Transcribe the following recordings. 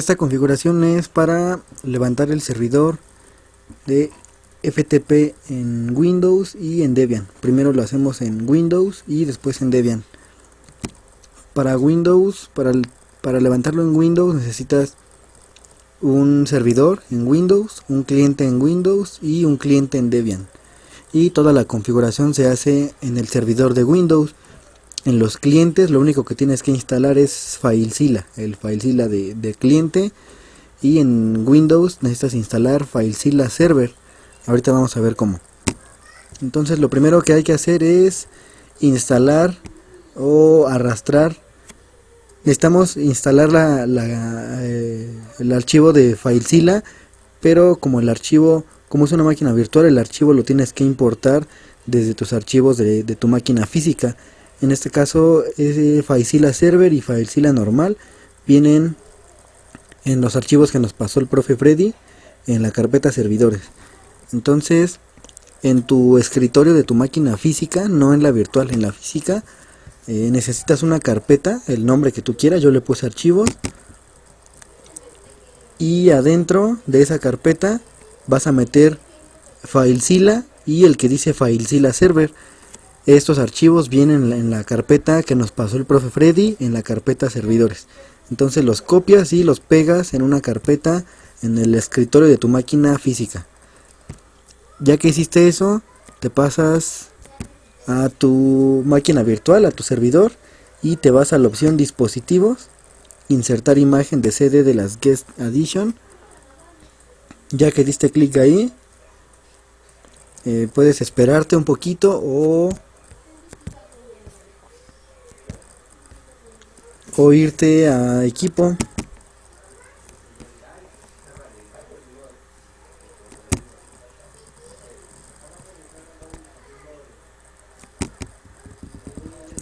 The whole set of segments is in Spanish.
Esta configuración es para levantar el servidor de FTP en Windows y en Debian. Primero lo hacemos en Windows y después en Debian. Para Windows, para levantarlo en Windows necesitas un servidor en Windows, un cliente en Windows y un cliente en Debian. Y toda la configuración se hace en el servidor de Windows. En los clientes lo único que tienes que instalar es FileZilla, el FileZilla de cliente. Y en Windows necesitas instalar FileZilla Server. Ahorita vamos a ver cómo. Entonces lo primero que hay que hacer es instalar o arrastrar. Necesitamos instalar el archivo de FileZilla, pero como es una máquina virtual, el archivo lo tienes que importar desde tus archivos de tu máquina física. En este caso es FileZilla Server y FileZilla normal vienen en los archivos que nos pasó el profe Freddy en la carpeta servidores. Entonces en tu escritorio de tu máquina física, no en la virtual, en la física, necesitas una carpeta, el nombre que tú quieras. Yo le puse archivos, y adentro de esa carpeta vas a meter FileZilla y el que dice FileZilla Server. Estos archivos vienen en la carpeta que nos pasó el profe Freddy, en la carpeta servidores. Entonces los copias y los pegas en una carpeta en el escritorio de tu máquina física. Ya que hiciste eso, te pasas a tu máquina virtual, a tu servidor, y te vas a la opción dispositivos, insertar imagen de CD de las Guest Addition. Ya que diste clic ahí, puedes esperarte un poquito o irte a equipo.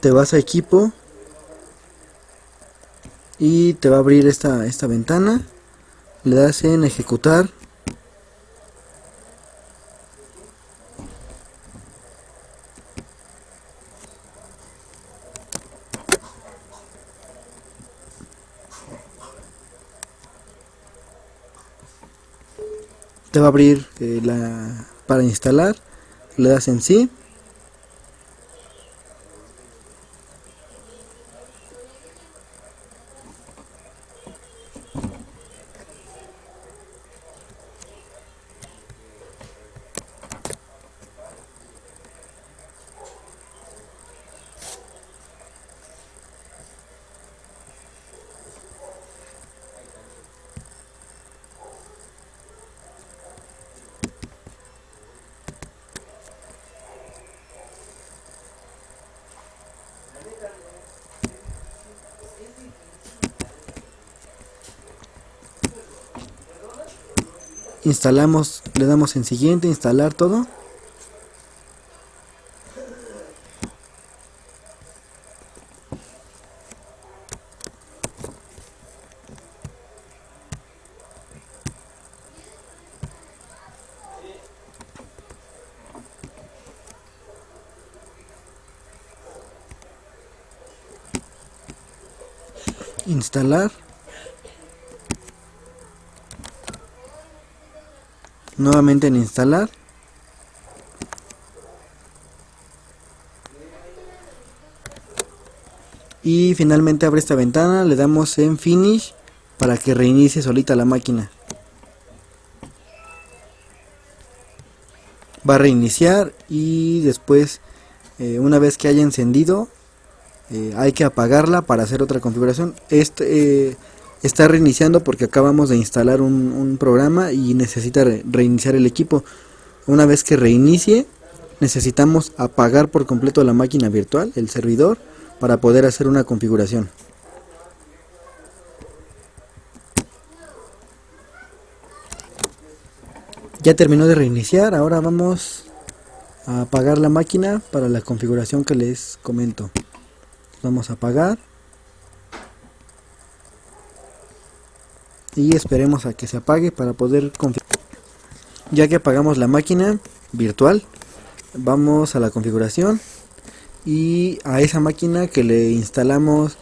Te vas a equipo y te va a abrir esta ventana. Le das en ejecutar. Te va a abrir para instalar. Le das en sí. Instalamos, le damos en siguiente, instalar todo. Instalar. Nuevamente en instalar. Y finalmente abre esta ventana, le damos en finish para que reinicie solita la máquina. Va a reiniciar y después, una vez que haya encendido, hay que apagarla para hacer otra configuración. Está reiniciando porque acabamos de instalar un programa y necesita reiniciar el equipo. Una vez que reinicie, necesitamos apagar por completo la máquina virtual, el servidor, para poder hacer una configuración. Ya terminó de reiniciar, ahora vamos a apagar la máquina para la configuración que les comento. Vamos a apagar y esperemos a que se apague para poder configurar. Ya que apagamos la máquina virtual, vamos a la configuración y a esa máquina que le instalamos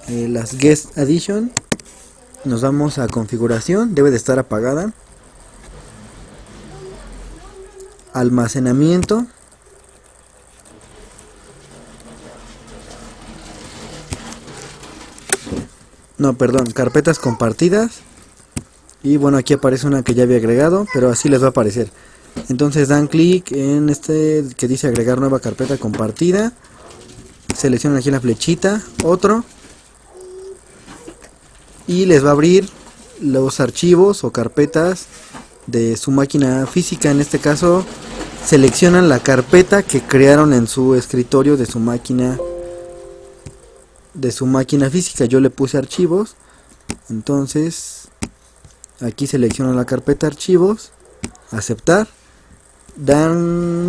las Guest Addition, Nos vamos a configuración, debe de estar apagada. Almacenamiento. No, perdón, carpetas compartidas. Y bueno, aquí aparece una que ya había agregado, pero así les va a aparecer. Entonces dan clic en este que dice agregar nueva carpeta compartida. Seleccionan aquí la flechita, otro. Y les va a abrir los archivos o carpetas de su máquina física. En este caso seleccionan la carpeta que crearon en su escritorio de su máquina física. Yo le puse archivos, entonces aquí seleccionan la carpeta archivos, aceptar,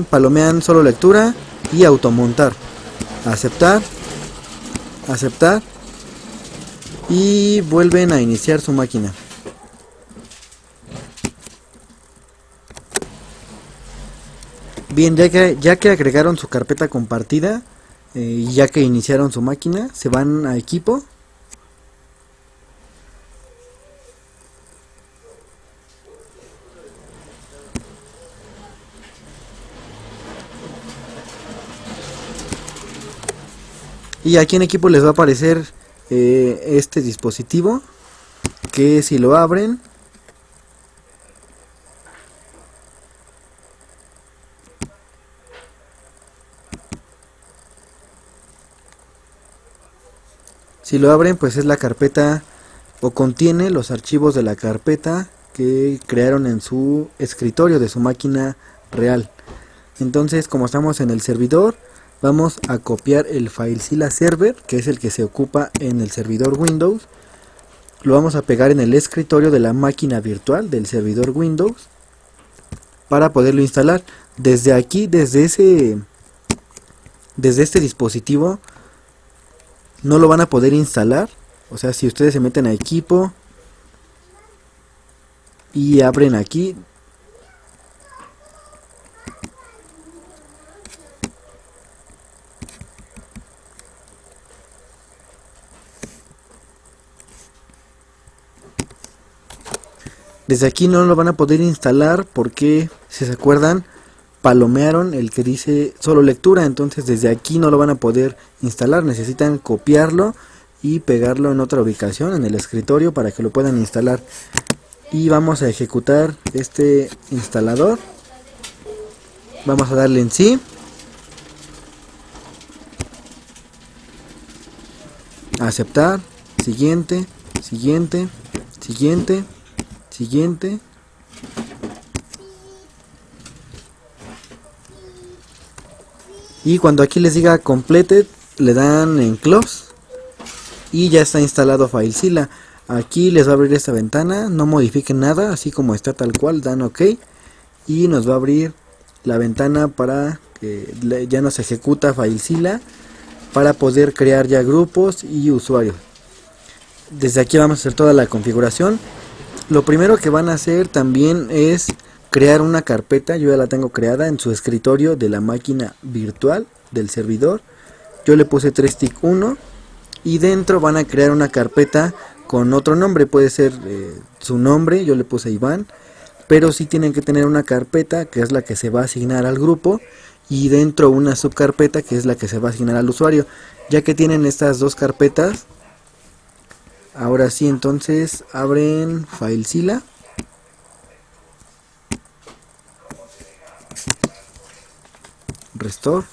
palomean solo lectura y automontar, aceptar, aceptar y vuelven a iniciar su máquina. Bien, ya que agregaron su carpeta compartida y ya que iniciaron su máquina, se van a equipo. Y aquí en equipo les va a aparecer este dispositivo, que si lo abren, pues es la carpeta o contiene los archivos de la carpeta que crearon en su escritorio de su máquina real. Entonces, como estamos en el servidor, vamos a copiar el FileZilla Server, que es el que se ocupa en el servidor Windows. Lo vamos a pegar en el escritorio de la máquina virtual del servidor Windows para poderlo instalar. Desde aquí, desde este dispositivo, no lo van a poder instalar. O sea, si ustedes se meten a equipo y abren aquí, desde aquí no lo van a poder instalar porque, si se acuerdan, palomearon el que dice solo lectura. Entonces desde aquí no lo van a poder instalar, necesitan copiarlo y pegarlo en otra ubicación en el escritorio para que lo puedan instalar. Y vamos a ejecutar este instalador. Vamos a darle en sí, aceptar, siguiente, siguiente, siguiente, siguiente. Y cuando aquí les diga completed, le dan en close y ya está instalado FileZilla. Aquí les va a abrir esta ventana, no modifiquen nada, así como está tal cual, dan OK y nos va a abrir la ventana para que ya nos ejecuta FileZilla para poder crear ya grupos y usuarios. Desde aquí vamos a hacer toda la configuración. Lo primero que van a hacer también es crear una carpeta. Yo ya la tengo creada en su escritorio de la máquina virtual del servidor. Yo le puse 3TIC1 y dentro van a crear una carpeta con otro nombre, puede ser su nombre, yo le puse Iván, pero sí tienen que tener una carpeta que es la que se va a asignar al grupo y dentro una subcarpeta que es la que se va a asignar al usuario. Ya que tienen estas dos carpetas, ahora sí, entonces abren FileZilla. Restore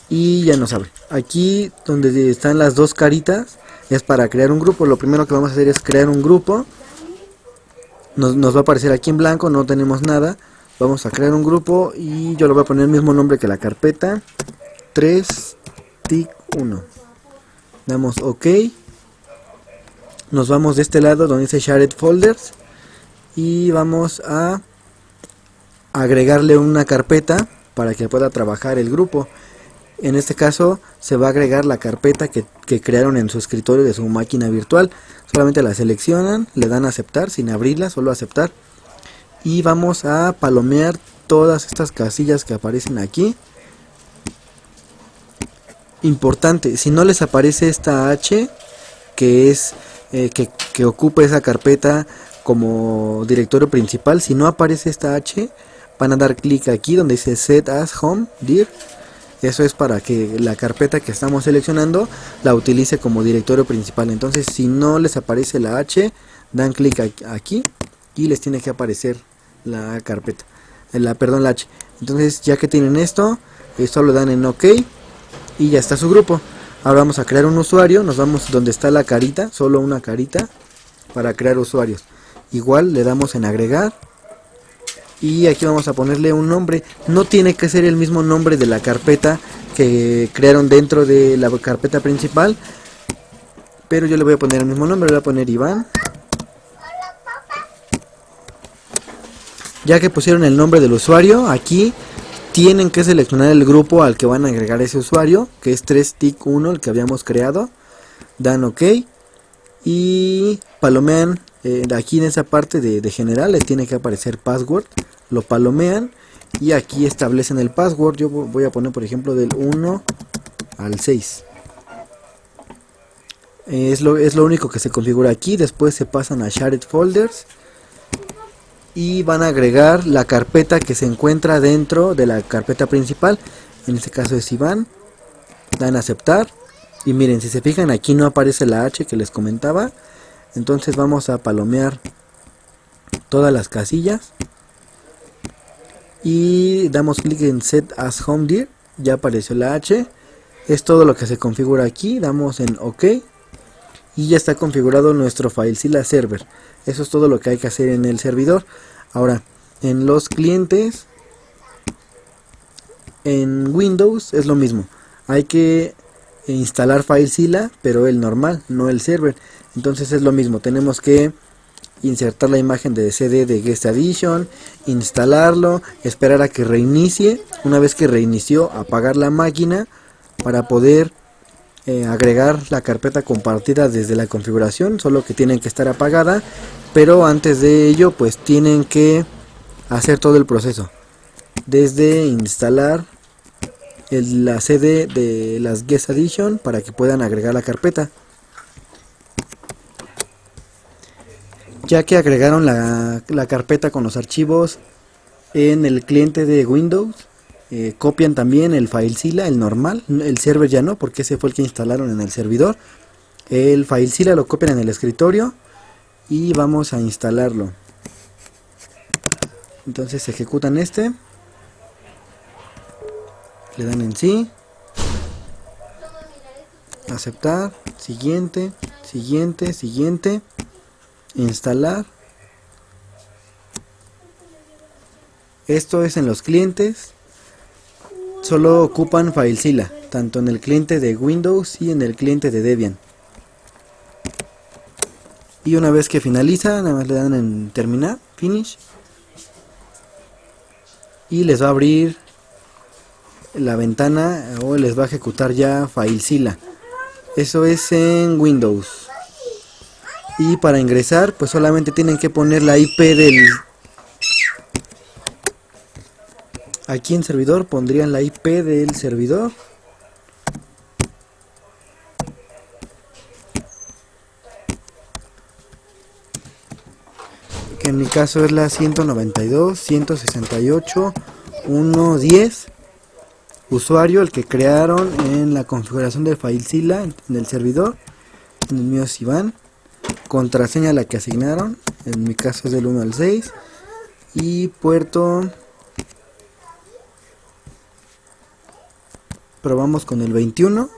y ya nos abre. Aquí donde están las dos caritas es para crear un grupo. Lo primero que vamos a hacer es crear un grupo. Nos va a aparecer aquí en blanco, no tenemos nada. Vamos a crear un grupo y yo le voy a poner el mismo nombre que la carpeta, 3TIC1. Damos OK. Nos vamos de este lado donde dice Shared Folders y vamos a agregarle una carpeta para que pueda trabajar el grupo. En este caso se va a agregar la carpeta que crearon en su escritorio de su máquina virtual. Solamente la seleccionan, le dan a aceptar sin abrirla, solo aceptar. Y vamos a palomear todas estas casillas que aparecen aquí. Importante, si no les aparece esta H, que es que ocupe esa carpeta como directorio principal. Si no aparece esta H, van a dar clic aquí donde dice Set as Home Dir. Eso es para que la carpeta que estamos seleccionando la utilice como directorio principal. Entonces, si no les aparece la H, dan clic aquí y les tiene que aparecer la carpeta, la H. Entonces, ya que tienen esto, solo dan en OK y ya está su grupo. Ahora vamos a crear un usuario. Nos vamos donde está la carita, solo una carita, para crear usuarios. Igual le damos en agregar. Y aquí vamos a ponerle un nombre. No tiene que ser el mismo nombre de la carpeta que crearon dentro de la carpeta principal, pero yo le voy a poner el mismo nombre. Le voy a poner Iván. Ya que pusieron el nombre del usuario, aquí tienen que seleccionar el grupo al que van a agregar ese usuario, que es 3TIC1, el que habíamos creado. Dan OK y palomean. Aquí en esa parte de general le tiene que aparecer password. Lo palomean y aquí establecen el password. Yo voy a poner, por ejemplo, del 1 al 6. Es lo único que se configura aquí. Después se pasan a Shared Folders y van a agregar la carpeta que se encuentra dentro de la carpeta principal. En este caso es Iván. Dan a aceptar y miren, si se fijan, aquí no aparece la H que les comentaba. Entonces vamos a palomear todas las casillas y damos clic en Set as Home Dir. Ya apareció la H. Es todo lo que se configura aquí. Damos en OK y ya está configurado nuestro FileZilla server. Eso es todo lo que hay que hacer en el servidor. Ahora, en los clientes, en Windows es lo mismo. Hay que instalar FileZilla, pero el normal, no el server. Entonces es lo mismo, tenemos que insertar la imagen de CD de Guest Addition, instalarlo, esperar a que reinicie. Una vez que reinició, apagar la máquina para poder agregar la carpeta compartida desde la configuración, solo que tienen que estar apagada, pero antes de ello pues tienen que hacer todo el proceso, desde instalar la CD de las Guest Addition para que puedan agregar la carpeta. Ya que agregaron la carpeta con los archivos en el cliente de Windows, copian también el FileZilla, el normal, el server ya no, porque ese fue el que instalaron en el servidor. El FileZilla lo copian en el escritorio y vamos a instalarlo. Entonces ejecutan este, le dan en sí, aceptar, siguiente, siguiente, siguiente, instalar. Esto es en los clientes. Solo ocupan FileZilla, tanto en el cliente de Windows y en el cliente de Debian. Y una vez que finaliza, nada más le dan en terminar, finish, y les va a abrir la ventana o les va a ejecutar ya FileZilla. Eso es en Windows. Y para ingresar, pues solamente tienen que poner la IP del... Aquí en servidor pondrían la IP del servidor. Que en mi caso es la 192.168.1.10. Usuario, el que crearon en la configuración del FileZilla en el servidor. En el mío es Iván. Contraseña la que asignaron. En mi caso es del 1 al 6. Y puerto... Probamos con el 21.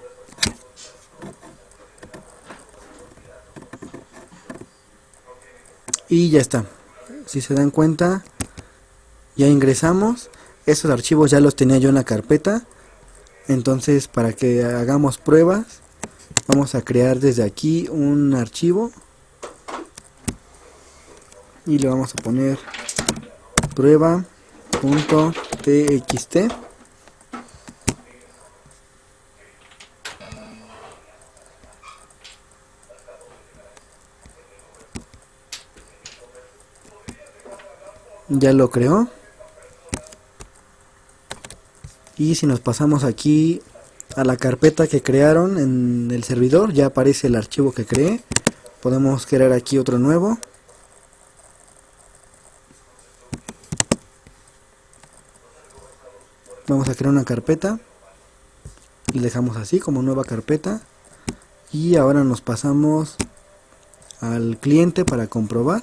Y ya está. Si se dan cuenta, ya ingresamos. Esos archivos ya los tenía yo en la carpeta. Entonces, para que hagamos pruebas, vamos a crear desde aquí un archivo. Y le vamos a poner prueba.txt. Ya lo creó. Y si nos pasamos aquí a la carpeta que crearon en el servidor, ya aparece el archivo que creé. Podemos crear aquí otro nuevo. Vamos a crear una carpeta y dejamos así como nueva carpeta. Y ahora nos pasamos al cliente para comprobar.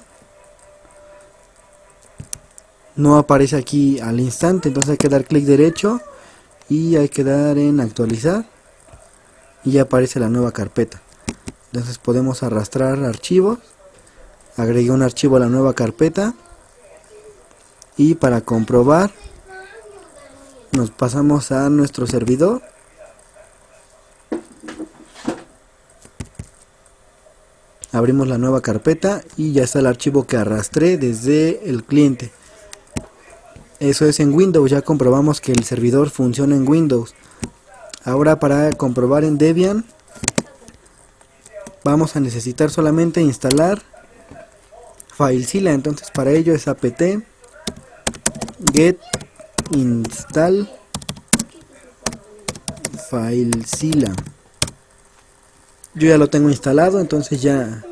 No aparece aquí al instante, entonces hay que dar clic derecho y hay que dar en actualizar y ya aparece la nueva carpeta. Entonces podemos arrastrar archivos. Agregué un archivo a la nueva carpeta y para comprobar nos pasamos a nuestro servidor. Abrimos la nueva carpeta y ya está el archivo que arrastré desde el cliente. Eso es en Windows, ya comprobamos que el servidor funciona en Windows. Ahora para comprobar en Debian vamos a necesitar solamente instalar FileZilla. Entonces para ello es apt get install FileZilla. Yo ya lo tengo instalado, entonces ya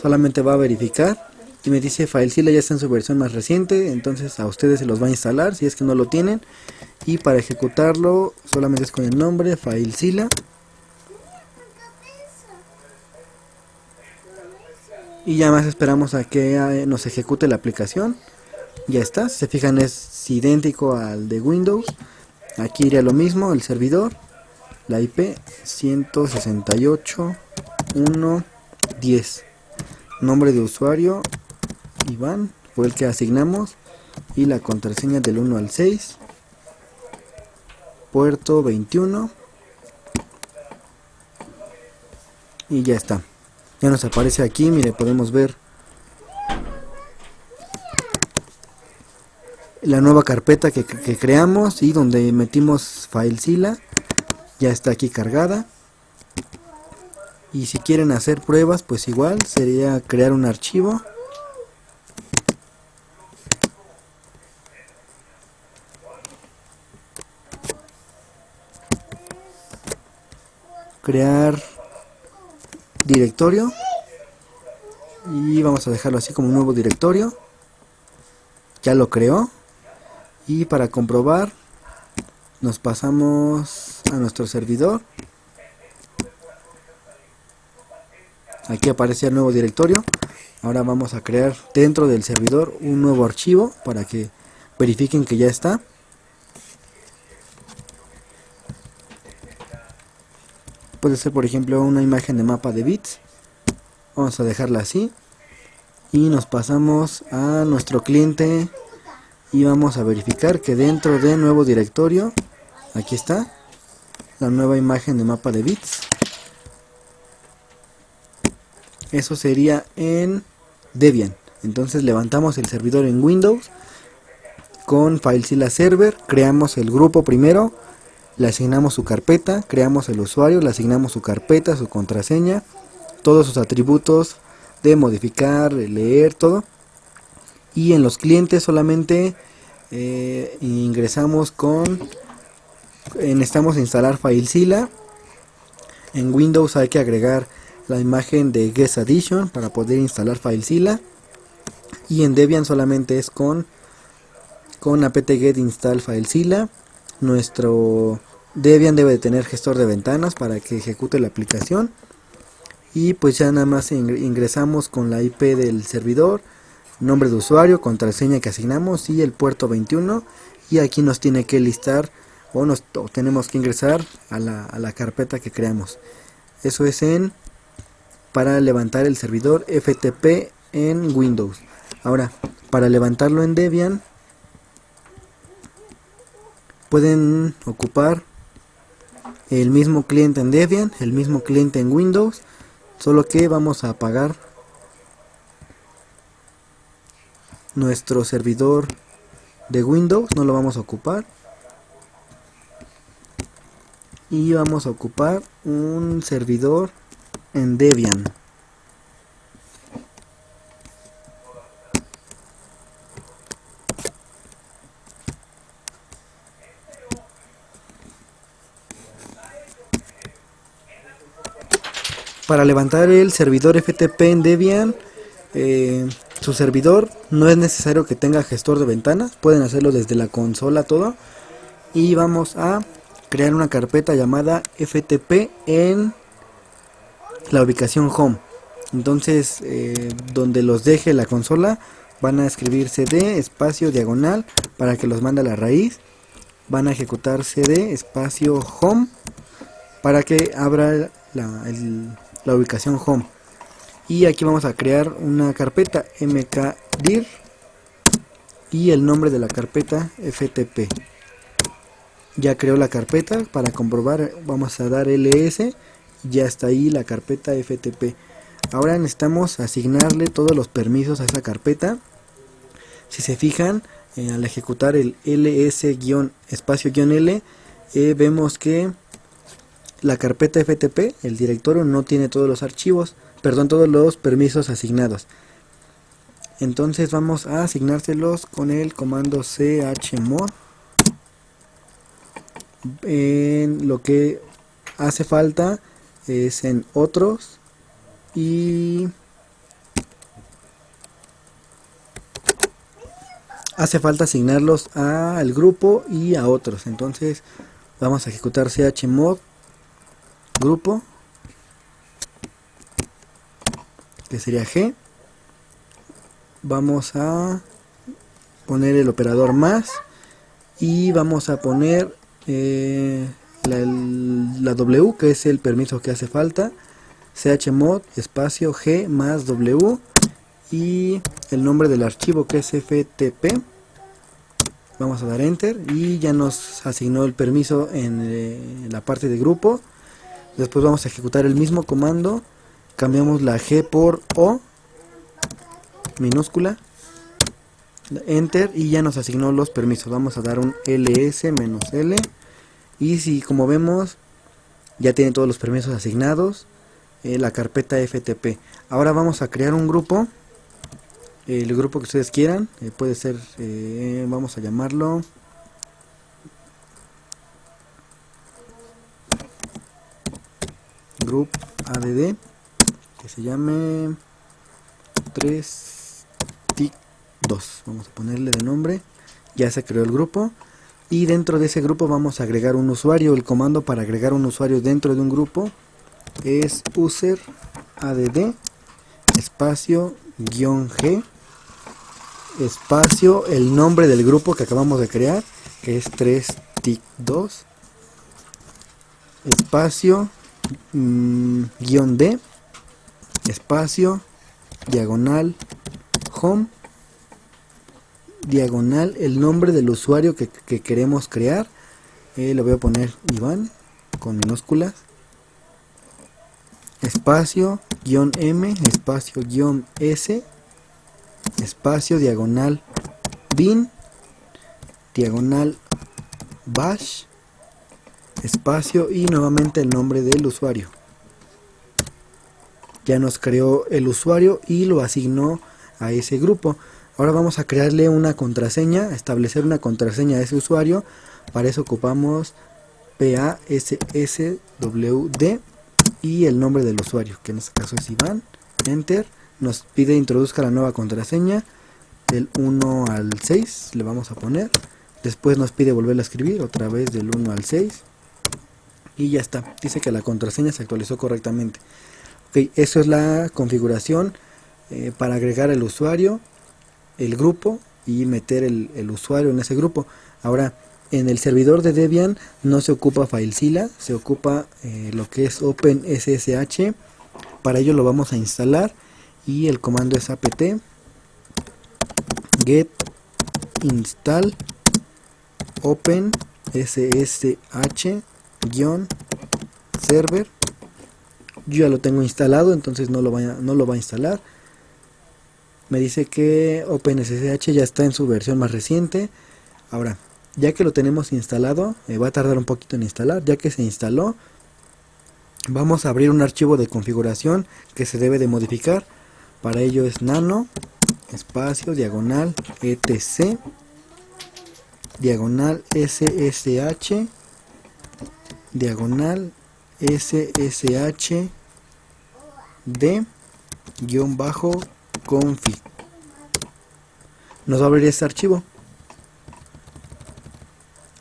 solamente va a verificar y me dice FileZilla ya está en su versión más reciente, entonces a ustedes se los va a instalar si es que no lo tienen. Y para ejecutarlo solamente es con el nombre FileZilla. Y ya más esperamos a que nos ejecute la aplicación. Ya está, si se fijan es idéntico al de Windows. Aquí iría lo mismo, el servidor, la IP 168.1.10. Nombre de usuario Iván, fue el que asignamos. Y la contraseña del 1 al 6. Puerto 21. Y ya está. Ya nos aparece aquí, mire, podemos ver la nueva carpeta que creamos y donde metimos FileZilla. Ya está aquí cargada. Y si quieren hacer pruebas, pues igual sería crear un archivo. Crear directorio. Y vamos a dejarlo así como un nuevo directorio. Ya lo creó. Y para comprobar nos pasamos a nuestro servidor. Aquí aparece el nuevo directorio. Ahora vamos a crear dentro del servidor un nuevo archivo para que verifiquen que ya está. Puede ser por ejemplo una imagen de mapa de bits. Vamos a dejarla así. Y nos pasamos a nuestro cliente. Y vamos a verificar que dentro de nuevo directorio, aquí está la nueva imagen de mapa de bits. Eso sería en Debian. Entonces levantamos el servidor en Windows con FileZilla Server, creamos el grupo primero, le asignamos su carpeta, creamos el usuario, le asignamos su carpeta, su contraseña, todos sus atributos de modificar, leer, todo. Y en los clientes solamente ingresamos necesitamos instalar FileZilla. En Windows hay que agregar la imagen de Guest Addition para poder instalar FileZilla. Y en Debian solamente es con apt-get install FileZilla. Nuestro Debian debe de tener gestor de ventanas para que ejecute la aplicación. Y pues ya nada más ingresamos con la IP del servidor, nombre de usuario, contraseña que asignamos y el puerto 21. Y aquí nos tiene que listar o tenemos que ingresar a la carpeta que creamos. Eso es para levantar el servidor FTP en Windows. Ahora, para levantarlo en Debian, pueden ocupar el mismo cliente en Debian, el mismo cliente en Windows, solo que vamos a apagar nuestro servidor de Windows, no lo vamos a ocupar. Y vamos a ocupar un servidor en Debian. Para levantar el servidor FTP en Debian, su servidor no es necesario que tenga gestor de ventanas, pueden hacerlo desde la consola todo. Y vamos a crear una carpeta llamada FTP en la ubicación home. Entonces, donde los deje la consola, van a escribir cd espacio diagonal para que los mande a la raíz. Van a ejecutar cd espacio home para que abra la ubicación home. Y aquí vamos a crear una carpeta mkdir y el nombre de la carpeta ftp. Ya creó la carpeta. Para comprobar vamos a dar ls. Ya está ahí la carpeta ftp. Ahora necesitamos asignarle todos los permisos a esa carpeta. Si se fijan, al ejecutar el ls-espacio-l, vemos que la carpeta FTP, el directorio, no tiene todos los archivos, perdón, todos los permisos asignados. Entonces vamos a asignárselos con el comando chmod. En lo que hace falta es en otros y hace falta asignarlos al grupo y a otros. Entonces vamos a ejecutar chmod grupo, que sería G. Vamos a poner el operador más y vamos a poner la W, que es el permiso que hace falta, chmod espacio G más W, y el nombre del archivo, que es ftp. Vamos a dar enter y ya nos asignó el permiso en la parte de grupo. Después vamos a ejecutar el mismo comando, cambiamos la G por O minúscula, enter, y ya nos asignó los permisos. Vamos a dar un ls-l y si, como vemos, ya tiene todos los permisos asignados la carpeta FTP. Ahora vamos a crear un grupo, el grupo que ustedes quieran, puede ser, vamos a llamarlo group add, que se llame 3tic2. Vamos a ponerle de nombre. Ya se creó el grupo y dentro de ese grupo vamos a agregar un usuario. El comando para agregar un usuario dentro de un grupo es user add espacio -g espacio el nombre del grupo que acabamos de crear, que es 3tic2 espacio -d espacio diagonal home diagonal el nombre del usuario que queremos crear. Le voy a poner Iván con minúsculas, espacio -m espacio -s espacio diagonal bin diagonal bash espacio y nuevamente el nombre del usuario. Ya nos creó el usuario y lo asignó a ese grupo. Ahora vamos a crearle una contraseña, a establecer una contraseña a ese usuario. Para eso ocupamos passwd y el nombre del usuario, que en este caso es Iván. Enter. Nos pide introduzca la nueva contraseña del 1 al 6, le vamos a poner. Después nos pide volverla a escribir otra vez del 1 al 6 y ya está. Dice que la contraseña se actualizó correctamente. Ok, eso es la configuración para agregar el usuario, el grupo y meter el usuario en ese grupo. Ahora, en el servidor de Debian no se ocupa FileZilla, se ocupa lo que es OpenSSH. Para ello lo vamos a instalar y el comando es apt get install OpenSSH-server. Yo ya lo tengo instalado, entonces no lo va a instalar. Me dice que OpenSSH ya está en su versión más reciente. Ahora, ya que lo tenemos instalado, va a tardar un poquito en instalar. Ya que se instaló, vamos a abrir un archivo de configuración que se debe de modificar. Para ello es nano espacio diagonal etc diagonal ssh diagonal ssh d-config. Nos va a abrir este archivo.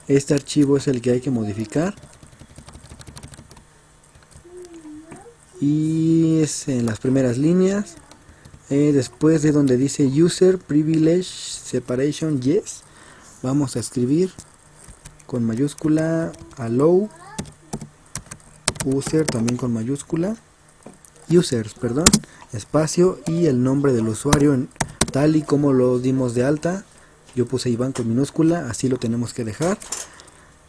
Este archivo es el que hay que modificar. Y es en las primeras líneas. Después de donde dice User Privilege Separation Yes, vamos a escribir con mayúscula allow user, también con mayúscula, users, perdón, espacio y el nombre del usuario tal y como lo dimos de alta. Yo puse Iván con minúscula, así lo tenemos que dejar.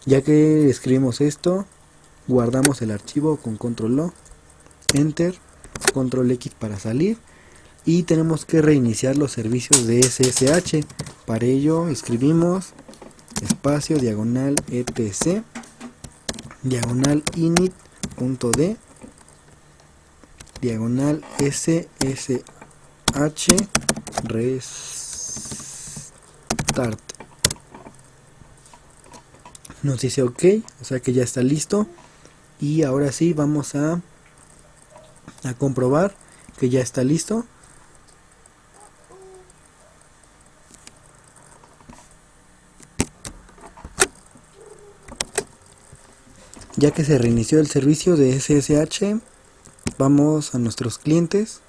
Ya que escribimos esto, guardamos el archivo con control O, enter, control X para salir, y tenemos que reiniciar los servicios de SSH. Para ello escribimos espacio diagonal etc diagonal init.d diagonal ssh restart. Nos dice ok, o sea que ya está listo. Y ahora sí vamos a comprobar que ya está listo. Ya que se reinició el servicio de SSH, vamos a nuestros clientes.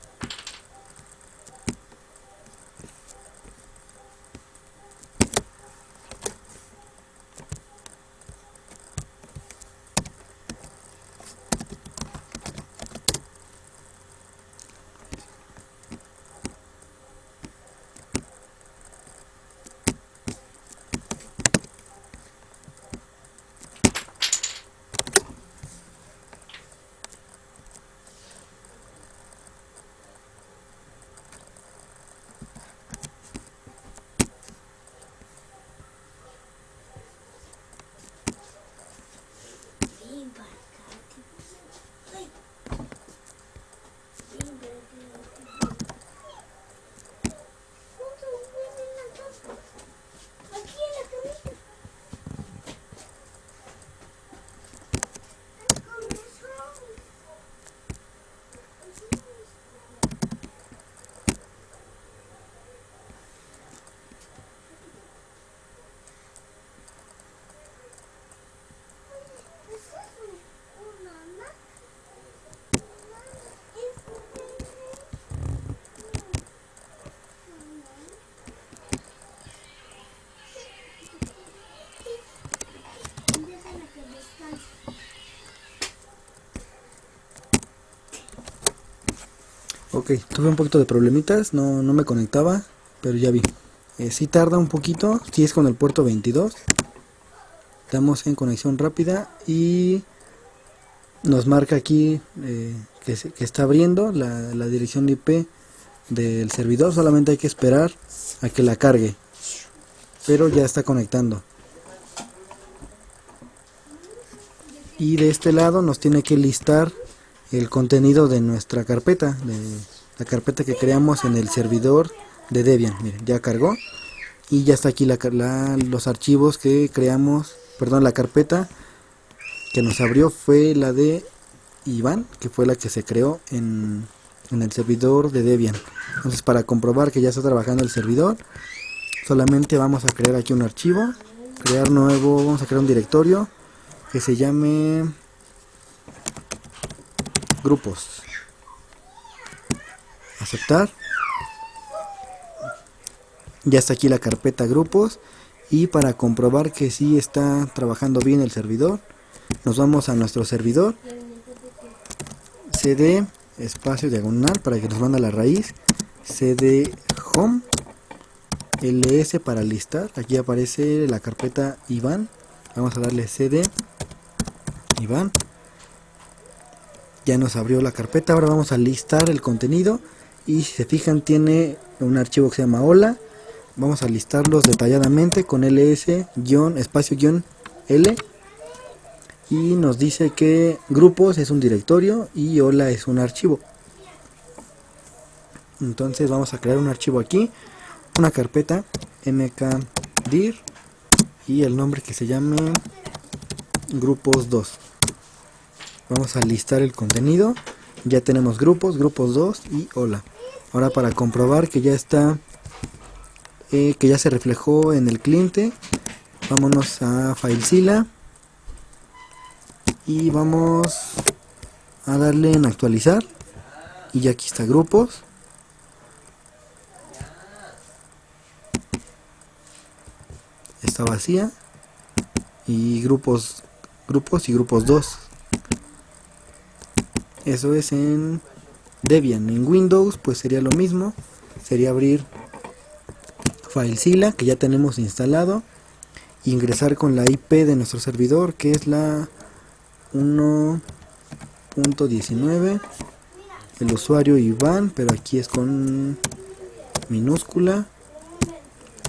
Ok, tuve un poquito de problemitas, no me conectaba, pero ya vi. Sí tarda un poquito, si es con el puerto 22. Estamos en conexión rápida y nos marca aquí que está abriendo la dirección IP del servidor. Solamente hay que esperar a que la cargue, pero ya está conectando. Y de este lado nos tiene que listar el contenido de nuestra carpeta, de la carpeta que creamos en el servidor de Debian. Miren, ya cargó y ya está aquí los archivos que creamos. Perdón, la carpeta que nos abrió fue la de Iván, que fue la que se creó en el servidor de Debian. Entonces, para comprobar que ya está trabajando el servidor, solamente vamos a crear aquí un archivo, crear nuevo, vamos a crear un directorio que se llame grupos, aceptar. Ya está aquí la carpeta grupos, y para comprobar que sí está trabajando bien el servidor, nos vamos a nuestro servidor, cd espacio diagonal para que nos mande la raíz, cd home ls para listar. Aquí aparece la carpeta Iván, vamos a darle cd Iván. Ya nos abrió la carpeta. Ahora vamos a listar el contenido, y si se fijan tiene un archivo que se llama hola. Vamos a listarlos detalladamente con ls-espacio-l, y nos dice que grupos es un directorio y hola es un archivo. Entonces vamos a crear un archivo aquí, una carpeta mkdir, y el nombre que se llame grupos 2. Vamos a listar el contenido Ya tenemos grupos 2 y hola. Ahora para comprobar que ya está, que ya se reflejó en el cliente, vámonos a FileZilla y vamos a darle en actualizar. Y ya aquí está grupos. Está vacía. Y grupos y grupos 2. Eso es en Debian. En Windows pues sería lo mismo. Sería abrir FileZilla, que ya tenemos instalado, ingresar con la IP de nuestro servidor, que es la 1.19, el usuario Iván, pero aquí es con minúscula,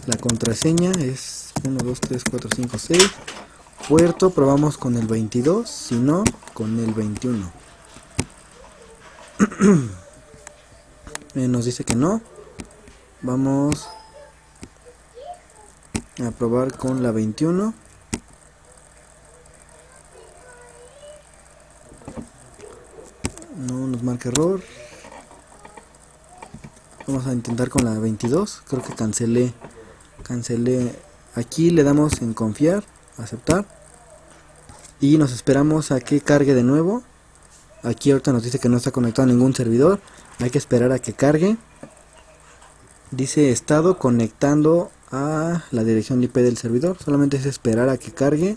la contraseña es 1, 2, 3, 4, 5, 6, puerto probamos con el 22, si no con el 21. Nos dice que no, vamos a probar con la 21. No nos marca error. Vamos a intentar con la 22. Creo que cancelé. Aquí le damos en confiar, aceptar, y nos esperamos a que cargue de nuevo. Aquí ahorita nos dice que no está conectado a ningún servidor. Hay que esperar a que cargue. Dice estado conectando a la dirección IP del servidor. Solamente es esperar a que cargue.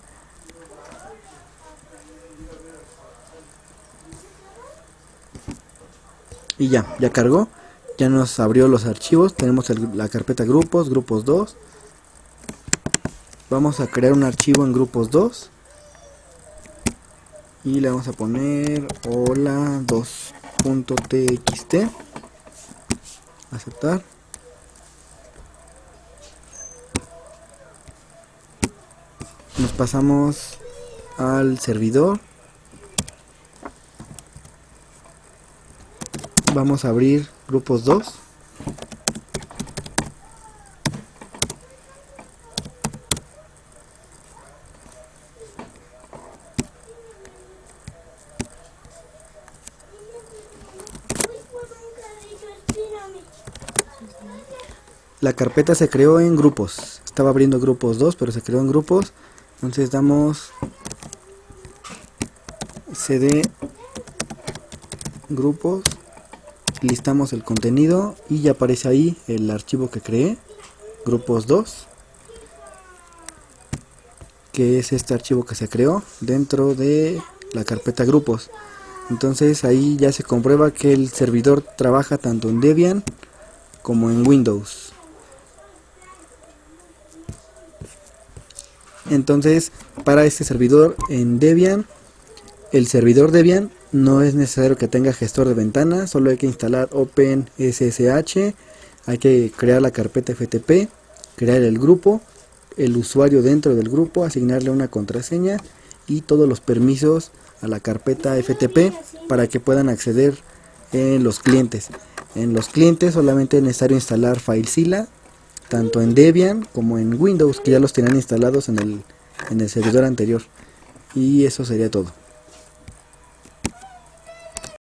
Y ya cargó. Ya nos abrió los archivos. Tenemos la carpeta grupos 2. Vamos a crear un archivo en grupos 2. Y le vamos a poner hola 2.txt. Aceptar. Nos pasamos al servidor. Vamos a abrir grupos 2. La carpeta se creó en grupos. Estaba abriendo grupos 2, pero se creó en grupos. Entonces damos cd grupos, listamos el contenido y ya aparece ahí el archivo que creé, grupos 2, que es este archivo que se creó dentro de la carpeta grupos. Entonces ahí ya se comprueba que el servidor trabaja tanto en Debian como en Windows. Entonces para este servidor en Debian, el servidor Debian no es necesario que tenga gestor de ventanas, solo hay que instalar OpenSSH, hay que crear la carpeta FTP, crear el grupo, el usuario dentro del grupo, asignarle una contraseña y todos los permisos a la carpeta FTP para que puedan acceder en los clientes. En los clientes solamente es necesario instalar FileZilla, tanto en Debian como en Windows, que ya los tenían instalados en el servidor anterior. Y eso sería todo.